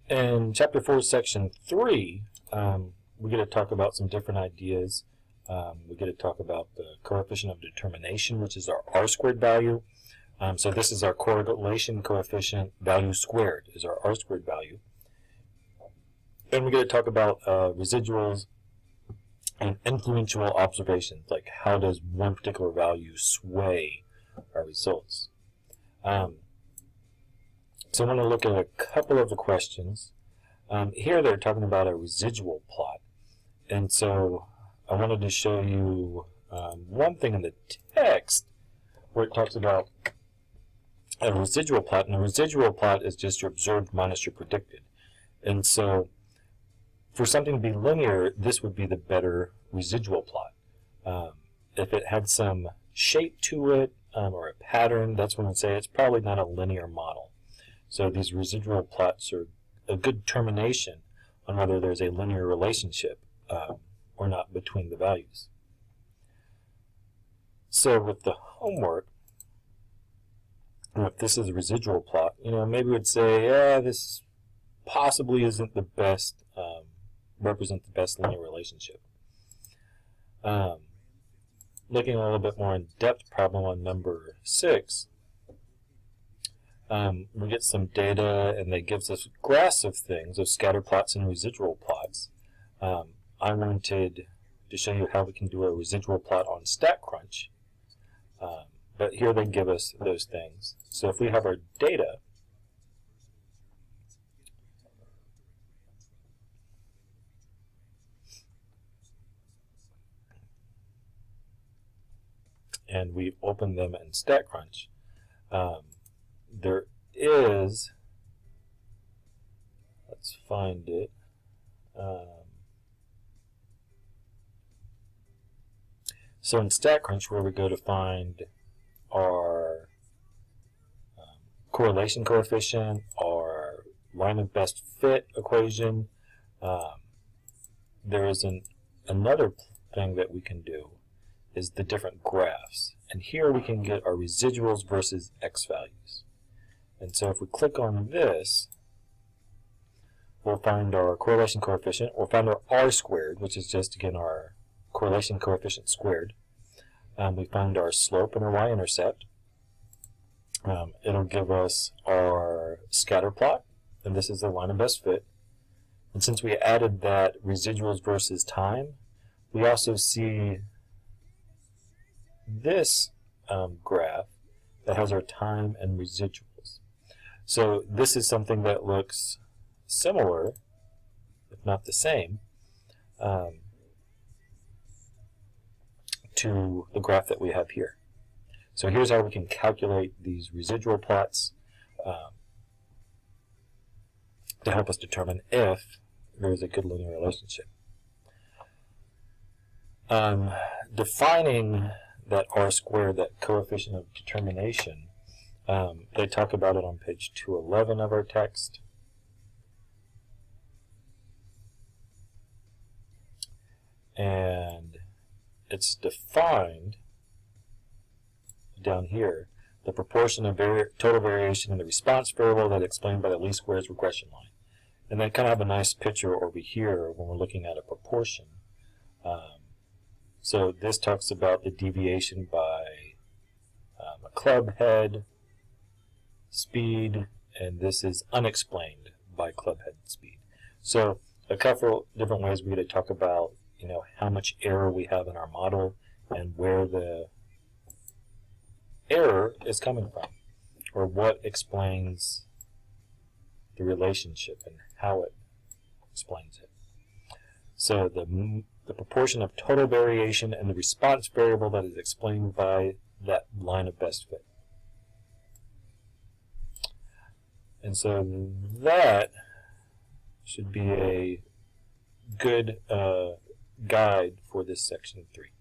In Chapter 4, Section 3, we get to talk about some different ideas. We get to talk about the coefficient of determination, which is our r-squared value. So this is our correlation coefficient value squared, is our r-squared value. And we get to talk about residuals and influential observations, like how does one particular value sway our results. So I want to look at a couple of the questions. Here they're talking about a residual plot. And so I wanted to show you one thing in the text where it talks about a residual plot. And a residual plot is just your observed minus your predicted. And so for something to be linear, this would be the better residual plot. If it had some shape to it or a pattern, that's when I'd say it's probably not a linear model. So these residual plots are a good determination on whether there's a linear relationship or not between the values. So with the homework, if this is a residual plot, maybe we'd say, yeah, this possibly isn't the best, represent the best linear relationship. Looking a little bit more in-depth problem on number 6, we get some data and they gives us graphs of things, of scatter plots and residual plots. I wanted to show you how we can do a residual plot on StatCrunch, but here they give us those things. So if we have our data, and we open them in StatCrunch, there is, let's find it, so in StatCrunch where we go to find our correlation coefficient, our line of best fit equation, there is another thing that we can do is the different graphs. And here we can get our residuals versus x values. And so if we click on this, we'll find our correlation coefficient. We'll find our r-squared, which is just, again, our correlation coefficient squared. We find our slope and our y-intercept. It'll give us our scatter plot, and this is the line of best fit. And since we added that residuals versus time, we also see this graph that has our time and residuals. So this is something that looks similar, if not the same, to the graph that we have here. So here's how we can calculate these residual plots to help us determine if there is a good linear relationship. Defining that r-squared, that coefficient of determination, they talk about it on page 211 of our text. And it's defined down here, the proportion of total variation in the response variable that is explained by the least squares regression line. And they kind of have a nice picture over here when we're looking at a proportion. So this talks about the deviation by a club head, speed, and this is unexplained by club head speed. So a couple different ways we get to talk about how much error we have in our model and where the error is coming from, or what explains the relationship and how it explains it. So the proportion of total variation and the response variable that is explained by that line of best fit. And so that should be a good guide for this section 3.